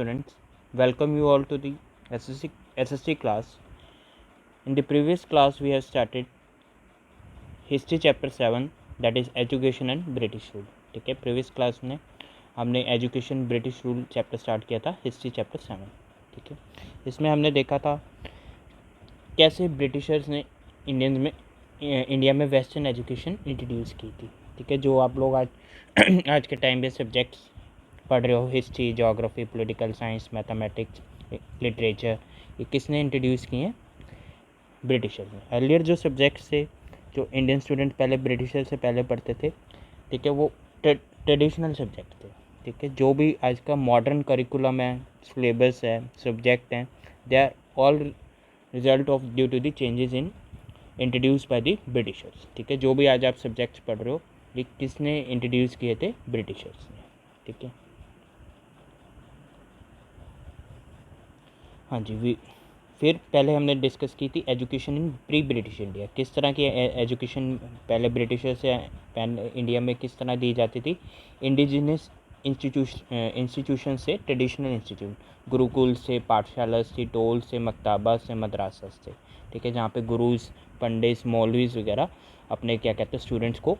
students, welcome you all to the SSC class. In the previous class we have started history chapter 7, that is education and British rule. ठीक है, previous class में हमने education British rule chapter start किया था, history chapter 7. ठीक है, इसमें हमने देखा था कैसे ब्रिटिशर्स ने इंडिया में वेस्टर्न एजुकेशन इंट्रोड्यूस की थी. ठीक है, जो आप लोग आज के टाइम पे सब्जेक्ट्स पढ़ रहे हो, history, geography, political science, mathematics, literature, ये किसने इंट्रोड्यूस किए हैं? ब्रिटिशर ने. अर्लियर जो सब्जेक्ट्स थे जो इंडियन स्टूडेंट पहले ब्रिटिशर से पहले पढ़ते थे, ठीक है, वो ट्रेडिशनल सब्जेक्ट थे. ठीक है, जो भी आज का मॉडर्न करिकुलम है, सिलेबस है, सब्जेक्ट हैं, they are all result of due to the changes in introduce by the Britishers. ठीक है, जो भी आज आप सब्जेक्ट्स पढ़ रहे हो ये किसने इंट्रोड्यूस किए थे? ब्रिटिशर्स ने. ठीक है, हाँ जी. फिर पहले हमने डिस्कस की थी education in pre British India. किस तरह की एजुकेशन पहले ब्रिटिशर से इंडिया में किस तरह दी जाती थी? इंडिजिनस इंस्टीट्यूशन से ट्रेडिशनल इंस्टीट्यूट, गुरुकुल से, पाठशाला से, टोल से, मकतबा से, मदरसा से. ठीक है, जहाँ पे गुरुज, पंडित, मौलवीज वगैरह अपने क्या कहते हैं स्टूडेंट्स को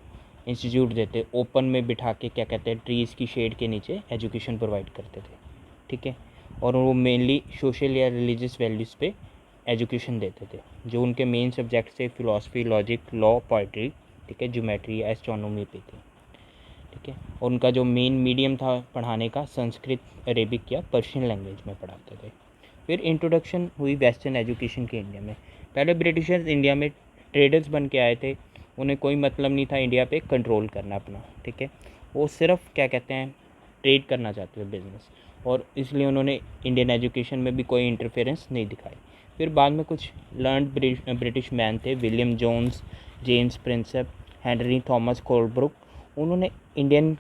इंस्टीट्यूट देते, ओपन में बिठा के क्या कहते हैं ट्रीज़ की शेड के नीचे एजुकेशन प्रोवाइड करते थे. ठीक है, और वो मेनली सोशल या रिलीजियस वैल्यूज़ पे एजुकेशन देते थे. जो उनके मेन सब्जेक्ट थे फिलॉसफी, लॉजिक, लॉ, पोइट्री, ठीक है, ज्योमेट्री, एस्ट्रोनॉमी पे थे. ठीक है, और उनका जो मेन मीडियम था पढ़ाने का संस्कृत, अरेबिक या पर्शियन लैंग्वेज में पढ़ाते थे. फिर इंट्रोडक्शन हुई वेस्टर्न एजुकेशन की इंडिया में. पहले ब्रिटिशर्स इंडिया में ट्रेडर्स बन के आए थे, उन्हें कोई मतलब नहीं था इंडिया पे कंट्रोल करना अपना. ठीक है, वो सिर्फ क्या कहते हैं ट्रेड करना चाहते थे, बिजनेस, और इसलिए उन्होंने इंडियन एजुकेशन में भी कोई इंटरफेरेंस नहीं दिखाई. फिर बाद में कुछ लर्नड ब्रिटिश मैन थे, William Jones, James Prinsep, Henry Thomas Colebrooke. उन्होंने इंडियन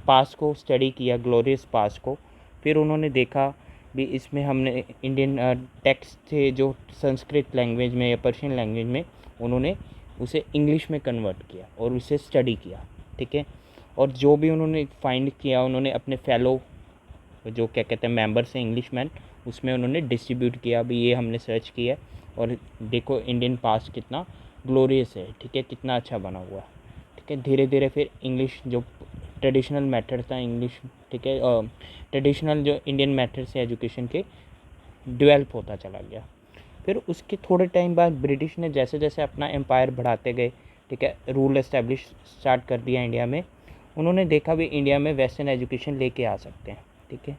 पास को स्टडी किया, ग्लोरियस पास को. फिर उन्होंने देखा भी इसमें हमने इंडियन टेक्स्ट थे जो संस्कृत लैंग्वेज में या पर्शियन लैंग्वेज में, उन्होंने उसे इंग्लिश में कन्वर्ट किया और उसे स्टडी किया. ठीक है, और जो भी उन्होंने फाइंड किया उन्होंने अपने फेलो जो क्या कहते हैं मेंबर्स हैं इंग्लिश मैन, उसमें उन्होंने डिस्ट्रीब्यूट किया भी ये हमने सर्च किया और देखो इंडियन पास्ट कितना ग्लोरियस है. ठीक है, कितना अच्छा बना हुआ है. ठीक है, धीरे धीरे फिर इंग्लिश जो ट्रेडिशनल मेथड था इंग्लिश, ठीक है, ट्रेडिशनल जो इंडियन मेथड से एजुकेशन के डेवलप होता चला गया. फिर उसके थोड़े टाइम बाद ब्रिटिश ने जैसे जैसे अपना एम्पायर बढ़ाते गए, ठीक है, रूल एस्टेब्लिश स्टार्ट कर दिया इंडिया में. उन्होंने देखा भी इंडिया में वेस्टर्न एजुकेशन लेके आ सकते हैं. ठीक है,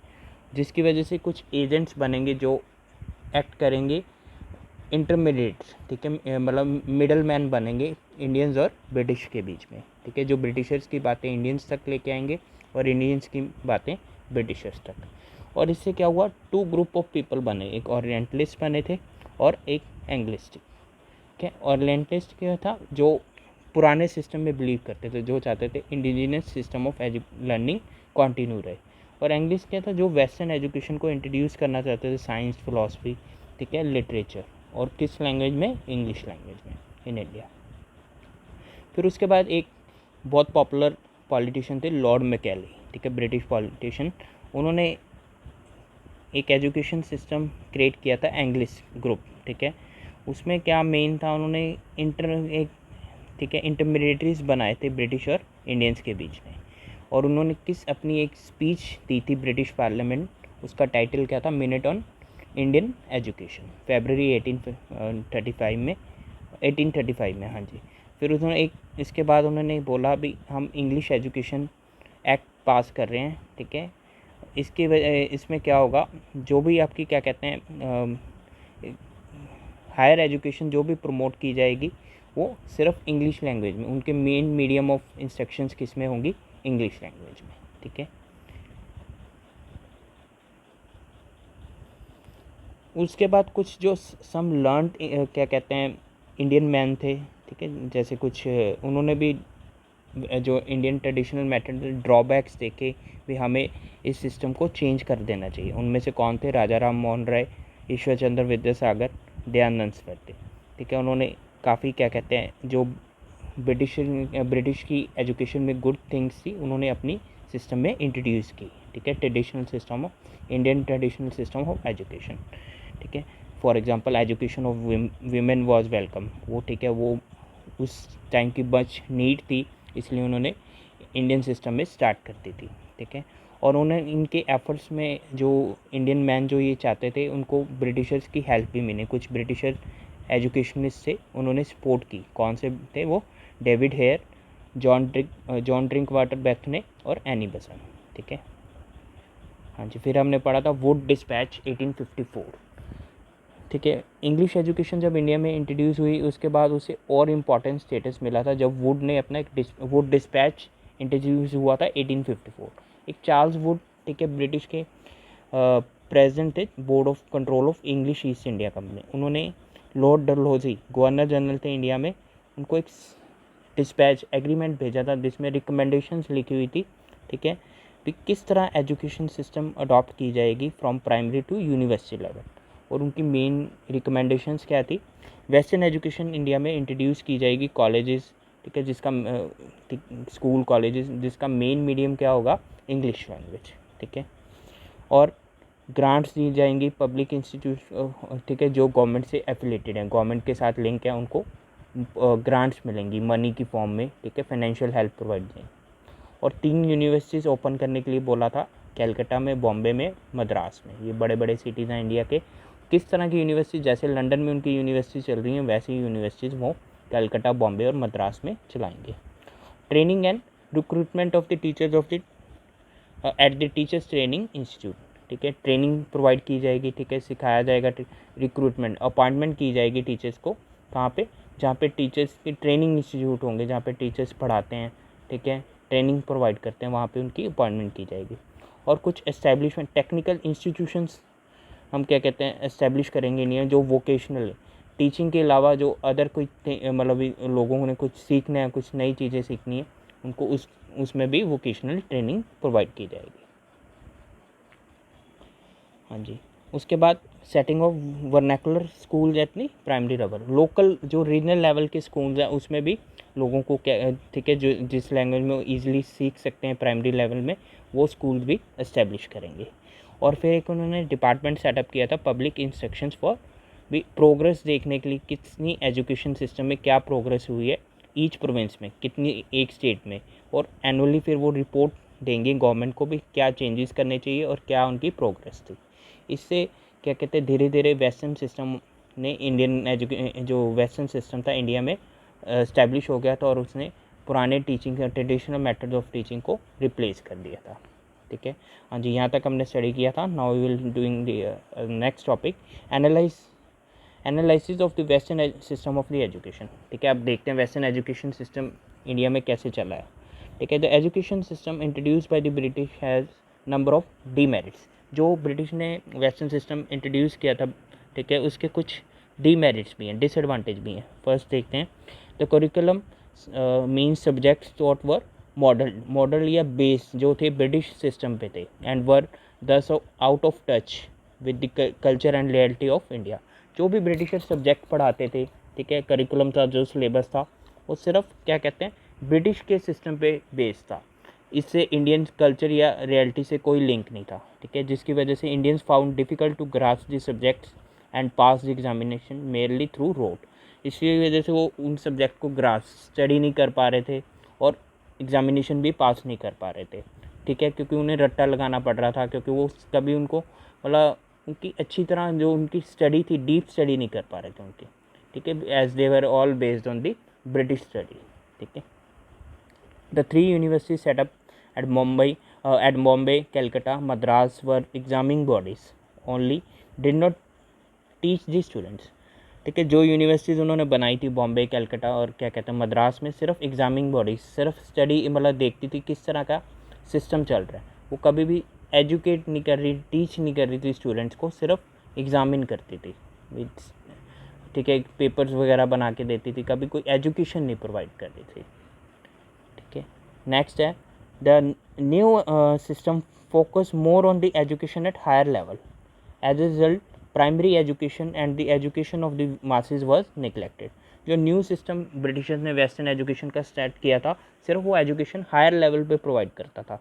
जिसकी वजह से कुछ एजेंट्स बनेंगे जो एक्ट करेंगे इंटरमीडिएट्स. ठीक है, मतलब मिडल मैन बनेंगे इंडियंस और ब्रिटिश के बीच में. ठीक है, जो ब्रिटिशर्स की बातें इंडियंस तक लेके आएंगे और इंडियंस की बातें ब्रिटिशर्स तक. और इससे क्या हुआ, टू ग्रुप ऑफ पीपल बने, एक ओरिएंटलिस्ट बने थे और एक एंग्लिस्ट. ठीक है, ओरिएंटलिस्ट क्या था, जो पुराने सिस्टम में बिलीव करते थे, जो चाहते थे indigenous system of learning continue रहे. और इंग्लिश क्या था, जो वेस्टर्न एजुकेशन को इंट्रोड्यूस करना चाहते थे, साइंस, फिलॉसफी, ठीक है, लिटरेचर, और किस लैंग्वेज में? इंग्लिश लैंग्वेज में इन इंडिया. फिर उसके बाद एक बहुत पॉपुलर पॉलिटिशियन थे लॉर्ड मैकेले. ठीक है, ब्रिटिश पॉलिटिशियन. उन्होंने एक एजुकेशन सिस्टम क्रिएट किया था, इंग्लिश ग्रुप. ठीक है, उसमें क्या मेन था, उन्होंने ठीक है इंटरमीडिएटरीज बनाए थे ब्रिटिश और इंडियंस के बीच में. और उन्होंने अपनी एक स्पीच दी थी ब्रिटिश पार्लियामेंट, उसका टाइटल क्या था? मिनट ऑन इंडियन एजुकेशन, फरवरी 1835 में. हाँ जी. फिर उन्होंने इसके बाद उन्होंने बोला भी हम इंग्लिश एजुकेशन एक्ट पास कर रहे हैं. ठीक है, इसमें क्या होगा, जो भी आपकी क्या कहते हैं हायर एजुकेशन जो भी प्रमोट की जाएगी वो सिर्फ इंग्लिश लैंग्वेज में, उनके मेन मीडियम ऑफ इंस्ट्रक्शंस किस में होंगी? इंग्लिश लैंग्वेज में. ठीक है, उसके बाद कुछ जो सम लर्न क्या कहते हैं इंडियन मैन थे. ठीक है, जैसे कुछ उन्होंने भी जो इंडियन ट्रेडिशनल मेथड ड्रॉबैक्स देखे भी हमें इस सिस्टम को चेंज कर देना चाहिए. उनमें से कौन थे? राजा राम मोहन राय, ईश्वर चंद्र विद्यासागर, दयानंद सरस्वती. ठीक है, उन्होंने काफ़ी क्या कहते हैं जो ब्रिटिश की एजुकेशन में गुड थिंग्स थी उन्होंने अपनी सिस्टम में इंट्रोड्यूस की. ठीक ठीक है, traditional system of Indian traditional system of education, ठीक है। For example education of women was welcome, वो ठीक है, वो उस टाइम की मच नीड थी, इसलिए उन्होंने इंडियन सिस्टम में स्टार्ट कर दी थी, ठीक है। और उन्हें इनके एफर्ट्स में जो इंडियन मैन जो ये चाहते थे उनको ब्रिटिशर्स की हेल्प भी मिली, कुछ ब्रिटिशर एजुकेशनिस्ट से उन्होंने सपोर्ट की। कौन से थे वो? David Hare, John Drinkwater Bethune और एनी बेसंट, ठीक है। हाँ जी, फिर हमने पढ़ा था वुड डिस्पैच 1854, ठीक है। इंग्लिश एजुकेशन जब इंडिया में इंट्रोड्यूस हुई उसके बाद उसे और इम्पॉर्टेंट स्टेटस मिला था जब वुड ने अपना एक वुड डिस्पैच इंट्रोड्यूस हुआ था 1854। एक चार्ल्स वुड, ठीक है, ब्रिटिश के प्रेसिडेंट थे board of control of English east India company. उन्होंने लॉर्ड डलहौजी गवर्नर जनरल थे इंडिया में, उनको एक डिस्पैच एग्रीमेंट भेजा था जिसमें रिकमेंडेशंस लिखी हुई थी, ठीक है, कि किस तरह एजुकेशन सिस्टम अडॉप्ट की जाएगी from primary to university level. और उनकी मेन रिकमेंडेशंस क्या थी? वेस्टर्न एजुकेशन इंडिया में इंट्रोड्यूस की जाएगी, कॉलेजेस, ठीक है, जिसका स्कूल कॉलेजेस जिसका मेन मीडियम क्या होगा? इंग्लिश लैंग्वेज, ठीक है। और ग्रांट्स दी जाएंगी पब्लिक इंस्टीट्यूट, ठीक है, जो गवर्नमेंट से एफिलेटेड हैं, गवर्नमेंट के साथ लिंक है, उनको ग्रांट्स मिलेंगी मनी की फॉर्म में, ठीक है, फाइनेंशियल हेल्प प्रोवाइड देंगे। और 3 यूनिवर्सिटीज़ ओपन करने के लिए बोला था, कैलकाटा में, बॉम्बे में, मद्रास में। ये बड़े बड़े सिटीज़ हैं इंडिया के। किस तरह की यूनिवर्सिटी? जैसे लंदन में उनकी यूनिवर्सिटी चल रही हैं वैसी यूनिवर्सिटीज़ वो कैलकाटा, बॉम्बे और मद्रास में चलाएंगे। Training and recruitment of the teachers of the at the teachers training institute, ठीक है, ट्रेनिंग प्रोवाइड की जाएगी, ठीक है, सिखाया जाएगा, रिक्रूटमेंट अपॉइंटमेंट की जाएगी टीचर्स को, कहाँ पे? जहाँ पे टीचर्स के ट्रेनिंग इंस्टीट्यूट होंगे, जहाँ पे टीचर्स पढ़ाते हैं, ठीक है, ट्रेनिंग प्रोवाइड करते हैं, वहाँ पे उनकी अपॉइंटमेंट की जाएगी। और कुछ एस्टेब्लिशमेंट टेक्निकल इंस्टीट्यूशंस हम क्या कहते हैं एस्टेब्लिश करेंगे इंडिया जो वोकेशनल टीचिंग के अलावा जो अदर कोई मतलब लोगों ने कुछ सीखना है, कुछ नई चीज़ें सीखनी है, उनको उसमें भी वोकेशनल ट्रेनिंग प्रोवाइड की जाएगी। हाँ जी, उसके बाद setting of vernacular school eight knee primary level, local जो रीजनल लेवल के स्कूल्स हैं उसमें भी लोगों को क्या, ठीक है, जो जिस लैंग्वेज में वो ईजिली सीख सकते हैं प्राइमरी लेवल में, वो स्कूल भी इस्टेब्लिश करेंगे। और फिर एक उन्होंने डिपार्टमेंट सेटअप किया था पब्लिक इंस्ट्रक्शंस फॉर भी प्रोग्रेस देखने के लिए, कितनी एजुकेशन सिस्टम में क्या प्रोग्रेस हुई है ईच प्रोविंस में, कितनी एक स्टेट में, और एनुअली फिर वो रिपोर्ट देंगे गवर्नमेंट को भी क्या चेंजेस करने चाहिए और क्या उनकी प्रोग्रेस थी। इससे क्या कहते हैं धीरे धीरे वेस्टर्न सिस्टम ने इंडियन जो वेस्टर्न सिस्टम था इंडिया में इस्टेब्लिश हो गया था और उसने पुराने teaching traditional method of teaching को रिप्लेस कर दिया था, ठीक है। हाँ जी, यहाँ तक हमने स्टडी किया था। Now we will doing the next topic, analysis of the western system of the education, ठीक है। अब देखते हैं वेस्टर्न एजुकेशन सिस्टम इंडिया में कैसे चला है, ठीक है। The education system introduce by the British has number of demerits. जो ब्रिटिश ने वेस्टर्न सिस्टम इंट्रोड्यूस किया था, ठीक है, उसके कुछ डीमेरिट्स भी हैं, डिसएडवांटेज भी हैं। फर्स्ट देखते हैं, the curriculum means subjects taught were model या बेस जो थे ब्रिटिश सिस्टम पे थे, एंड वर दस out of touch with the culture and reality of India. जो भी ब्रिटिशर सब्जेक्ट पढ़ाते थे, ठीक है, करिकुलम था, जो सिलेबस था, वो सिर्फ क्या कहते हैं ब्रिटिश के सिस्टम पे बेस्ड था। इससे इंडियन कल्चर या रियलिटी से कोई लिंक नहीं था, ठीक है, जिसकी वजह से Indians found difficult to grasp the subjects and pass the examination merely through rote. इसकी वजह से वो उन सब्जेक्ट को स्टडी नहीं कर पा रहे थे और एग्जामिनेशन भी पास नहीं कर पा रहे थे, ठीक है, क्योंकि उन्हें रट्टा लगाना पड़ रहा था, क्योंकि वो कभी उनको मतलब उनकी अच्छी तरह जो उनकी स्टडी थी डीप स्टडी नहीं कर पा रहे थे उनकी, ठीक है, as they were all based on the British study, ठीक है। The 3 universities set up at Bombay, Calcutta, Madras were examining bodies only, did not teach the students, ठीक है। जो यूनिवर्सिटीज़ उन्होंने बनाई थी बॉम्बे, कलकत्ता और क्या कहते हैं मद्रास में, सिर्फ एग्जामिंग बॉडीज, सिर्फ स्टडी मतलब देखती थी किस तरह का सिस्टम चल रहा है, वो कभी भी एजुकेट नहीं कर रही, टीच नहीं कर रही थी स्टूडेंट्स को, सिर्फ एग्जामिन करती थी, ठीक है, पेपर्स वगैरह बना के देती थी, कभी कोई एजुकेशन नहीं प्रोवाइड कर रही थी, ठीक है। नेक्स्ट है the new system focus more on the education at higher level, as a result primary education and the education of the masses was neglected. जो न्यू सिस्टम ब्रिटिशर्स ने वेस्टर्न एजुकेशन का start किया था, सिर्फ वो education higher level पे provide करता था,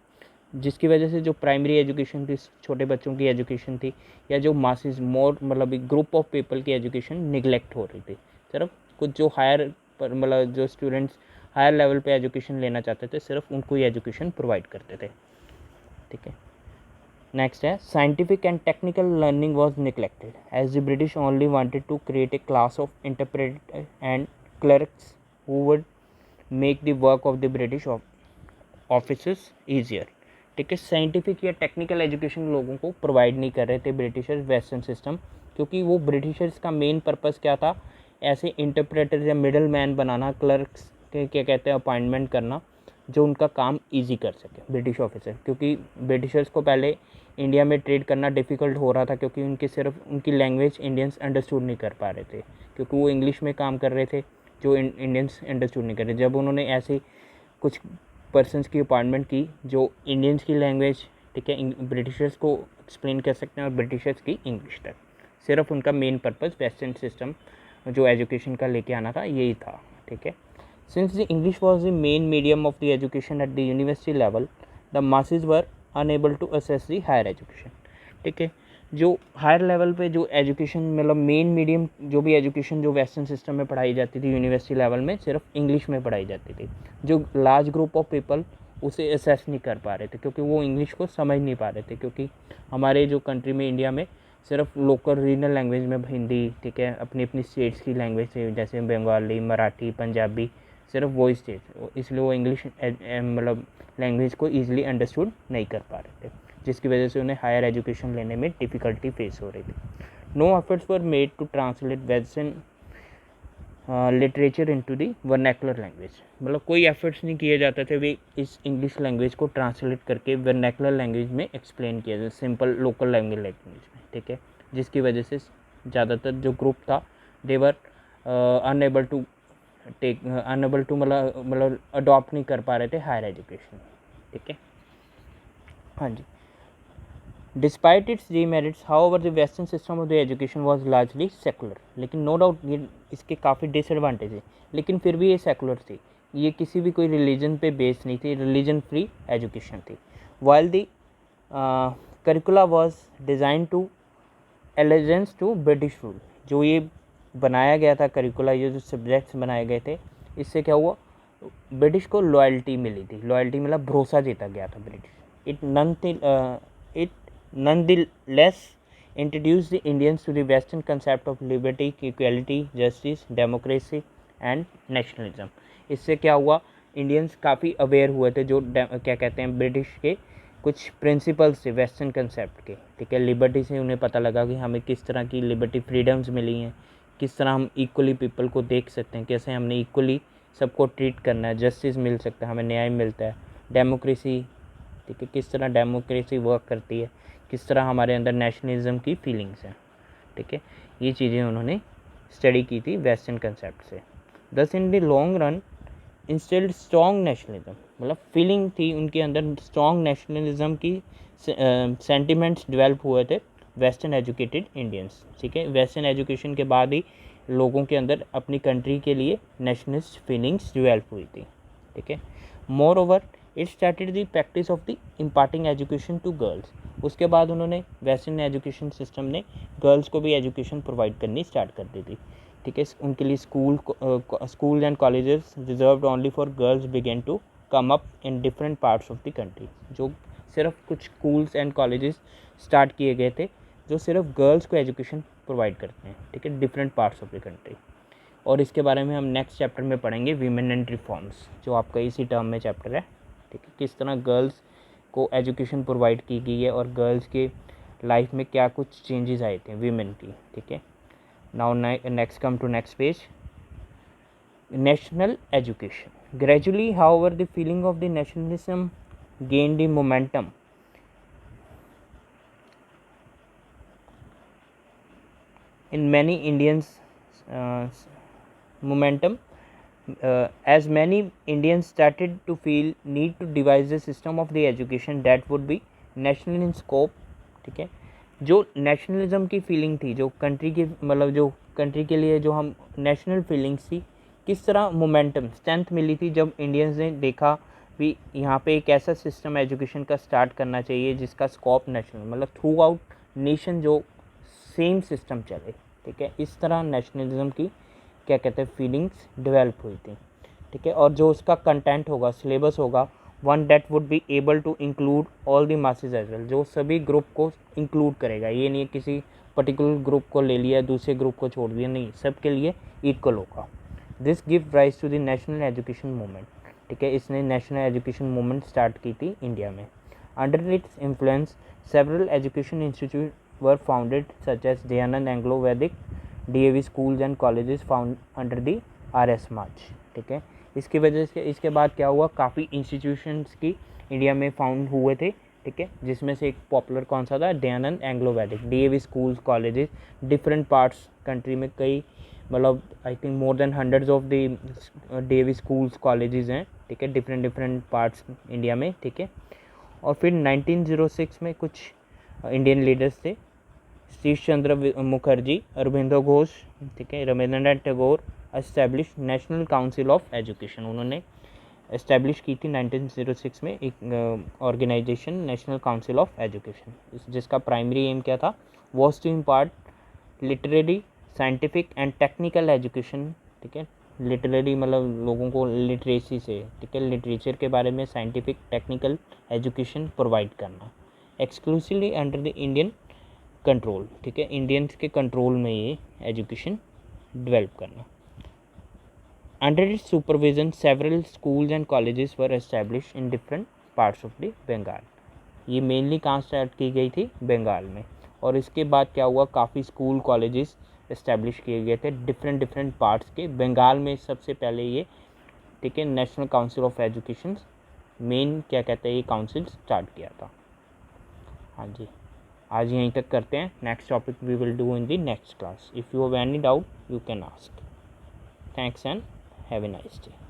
जिसकी वजह से जो प्राइमरी एजुकेशन थी, छोटे बच्चों की एजुकेशन थी, या जो मासेस मोर मतलब एक ग्रुप ऑफ पीपल की एजुकेशन निगलेक्ट हो रही थी। सिर्फ कुछ जो हायर पर मतलब जो स्टूडेंट्स हायर लेवल पे एजुकेशन लेना चाहते थे, सिर्फ उनको ही एजुकेशन प्रोवाइड करते थे। ठीक है, नेक्स्ट है scientific and technical learning was neglected as the British only wanted to create a class of interpreter and clerks who would make the work of the British officers easier. ठीक है, scientific या technical education लोगों को provide नहीं कर रहे थे Britishers western system, क्योंकि वो ब्रिटिशर्स का मेन पर्पस क्या था, ऐसे इंटरप्रेटर या मिडल मैन बनाना, क्लर्क्स के क्या कहते हैं अपॉइंटमेंट करना, जो उनका काम इजी कर सके ब्रिटिश ऑफिसर। क्योंकि ब्रिटिशर्स को पहले इंडिया में ट्रेड करना डिफ़िकल्ट हो रहा था, क्योंकि उनकी सिर्फ उनकी लैंग्वेज इंडियंस अंडरस्टूड नहीं कर पा रहे थे, क्योंकि वो इंग्लिश में काम कर रहे थे जो इंडियंस अंडरस्टूड नहीं कर रहे। जब उन्होंने ऐसे कुछ पर्सनस की अपॉइंटमेंट की जो इंडियंस की लैंग्वेज, ठीक है, ब्रिटिशर्स को एक्सप्लेन कर सकते हैं और ब्रिटिशर्स की इंग्लिश तक, सिर्फ उनका मेन पर्पस वेस्टर्न सिस्टम जो एजुकेशन का लेके आना था, यही था। ठीक है, since the English was the main medium of the education at the university level, the masses were unable to access the higher education. ठीक है, जो हायर लेवल पे जो एजुकेशन मतलब मेन मीडियम जो भी एजुकेशन जो वेस्टर्न सिस्टम में पढ़ाई जाती थी यूनिवर्सिटी लेवल में, सिर्फ इंग्लिश में पढ़ाई जाती थी। जो लार्ज ग्रुप ऑफ पीपल उसे असेस नहीं कर पा रहे थे, क्योंकि वो इंग्लिश को समझ नहीं पा रहे थे, क्योंकि हमारे जो कंट्री में इंडिया में सिर्फ लोकल रीजनल लैंग्वेज में हिंदी, ठीक है, अपनी अपनी स्टेट्स की लैंग्वेज से, जैसे बंगाली, मराठी, पंजाबी, सिर्फ वो स्टेट, इसलिए वो इंग्लिश मतलब लैंग्वेज को ईजिली अंडरस्टूड नहीं कर पा रहे थे, जिसकी वजह से उन्हें हायर एजुकेशन लेने में डिफ़िकल्टी फेस हो रही थी। No efforts were made to translate western literature into the vernacular language, मतलब कोई एफर्ट्स नहीं किए जाते थे वे इस इंग्लिश लैंग्वेज को ट्रांसलेट करके वर्नैकुलर लैंग्वेज में एक्सप्लेन किया जाए, सिंपल लोकल लैंग्वेज में। ठीक है, जिसकी वजह से ज़्यादातर जो ग्रुप था दे वर अनएबल टू मतलब अडॉप्ट नहीं कर पा रहे थे हायर एजुकेशन। ठीक है, हाँ जी। Despite its demerits however the western system of the education was largely secular, लेकिन नो डाउट ये इसके काफ़ी डिसएडवांटेज है, लेकिन फिर भी ये सेकुलर थी, ये किसी भी कोई रिलीजन पे बेस्ड नहीं थी, रिलीजन फ्री एजुकेशन थी। While the curricula was design to allegiance to British rule, जो ये बनाया गया था करिकुला, ये जो सब्जेक्ट्स बनाए गए थे, इससे क्या हुआ, ब्रिटिश को लॉयल्टी मिली थी, लॉयल्टी मतलब भरोसा जीता गया था British. It nonetheless introduced the Indians to the Western concept of liberty, equality, justice, democracy and nationalism। इससे क्या हुआ, इंडियंस काफ़ी अवेयर हुए थे जो क्या कहते हैं ब्रिटिश के कुछ प्रिंसिपल्स थे वेस्टर्न कंसेप्ट के। ठीक है, लिबर्टी से उन्हें पता लगा कि हमें किस तरह की लिबर्टी फ्रीडम्स मिली हैं, किस तरह हम इक्वली पीपल को देख सकते हैं, कैसे हमने इक्वली सबको ट्रीट करना है, जस्टिस मिल सकता है, हमें न्याय मिलता है, डेमोक्रेसी, ठीक है, किस तरह डेमोक्रेसी वर्क करती है, किस तरह हमारे अंदर नेशनलिज्म की फीलिंग्स हैं। ठीक है, ये चीज़ें उन्होंने स्टडी की थी वेस्टर्न कंसेप्ट से। दस in the long run instilled strong nationalism, मतलब फीलिंग थी उनके अंदर, स्ट्रॉन्ग नेशनलिज्म की सेंटिमेंट्स डेवलप हुए थे वेस्टर्न एजुकेटेड इंडियंस। ठीक है, वेस्टर्न एजुकेशन के बाद ही लोगों के अंदर अपनी कंट्री के लिए नेशनलिस्ट फीलिंग्स डेवलप हुई थी। ठीक है, more over it started the practice of the imparting education to girls, उसके बाद उन्होंने वेस्टर्न एजुकेशन सिस्टम ने गर्ल्स को भी एजुकेशन प्रोवाइड करनी स्टार्ट कर दी थी। ठीक है, उनके लिए school and colleges reserved only for girls began to come up in different parts of the country, जो सिर्फ कुछ स्कूल्स एंड कॉलेजेस स्टार्ट किए गए थे जो सिर्फ गर्ल्स को एजुकेशन प्रोवाइड करते हैं। ठीक है, different parts of the country. और इसके बारे में हम नेक्स्ट चैप्टर में पढ़ेंगे, वीमेन एंड रिफॉर्म्स, जो आपका इसी टर्म में चैप्टर है। ठीक है, किस तरह गर्ल्स को एजुकेशन प्रोवाइड की गई है और गर्ल्स के लाइफ में क्या कुछ चेंजेस आए थे वीमेन की। ठीक है, now next come to next page, national education. Gradually however the feeling of the nationalism gained the momentum in many Indians as many Indians started to feel need to devise a system of the education that would be national in scope। ठीक है, जो nationalism की feeling थी, जो country की मतलब जो country के लिए जो हम नेशनल फीलिंग्स थी, किस तरह मोमेंटम स्ट्रेंथ मिली थी जब इंडियंस ने देखा भी यहाँ पे एक ऐसा सिस्टम एजुकेशन का स्टार्ट करना चाहिए जिसका स्कोप नेशनल, मतलब थ्रू आउट नेशन जो सेम सिस्टम चले, ठीक है। इस तरह नेशनलिज्म की क्या कहते हैं फीलिंग्स डेवलप हुई थी, ठीक है। और जो उसका कंटेंट होगा, सिलेबस होगा, one that would be able to include all the masses as well, जो सभी ग्रुप को इंक्लूड करेगा। ये नहीं किसी पर्टिकुलर ग्रुप को ले लिया, दूसरे ग्रुप को छोड़ दिया, नहीं, सबके लिए इक्वल होगा। This give rise to the national education movement, ठीक है। इसने नेशनल एजुकेशन मूवमेंट स्टार्ट की थी इंडिया में। Under its influence several education institute were founded such as Dayanand Anglo Vedic DAV schools and colleges found under the RS March, ठीक है। इसकी वजह से इसके बाद क्या हुआ, काफ़ी इंस्टीट्यूशंस की इंडिया में फाउंड हुए थे, ठीक है, जिसमें से एक पॉपुलर कौन सा था, Dayanand Anglo Vedic. DAV schools colleges different parts country में, कई मतलब I think more than hundreds of the DAV schools colleges हैं, ठीक है, डिफरेंट पार्ट्स इंडिया में, ठीक है। और फिर 1906 में कुछ इंडियन लीडर्स थे, शीश चंद्र मुखर्जी, अरबिंदो घोष, ठीक है, Rabindranath Tagore establish national council of education. उन्होंने एस्टैब्लिश की थी 1906 में एक organisation, national council of education, जिसका प्राइमरी एम क्या था, was to impart literary, scientific and technical education, ठीक है। लिटरेरी मतलब लोगों को लिटरेसी से, ठीक है, लिटरेचर के बारे में साइंटिफिक टेक्निकल एजुकेशन प्रोवाइड करना, exclusively under the Indian control, ठीक है, इंडियंस के कंट्रोल में ये एजुकेशन डेवलप करना। Under its supervision several schools and colleges were establish in different parts of the Bengal. ये मेनली कहाँ स्टार्ट की गई थी, बंगाल में। और इसके बाद क्या हुआ, काफ़ी स्कूल कॉलेजेस एस्टैब्लिश किए गए थे डिफरेंट पार्ट्स के। बंगाल में सबसे पहले ये, ठीक है, national council of education main क्या कहते हैं ये काउंसिल स्टार्ट किया था। हाँ जी, आज यहीं तक करते हैं। Next topic we will do in the next class. If you have any doubt you can ask. Thanks and have a nice day.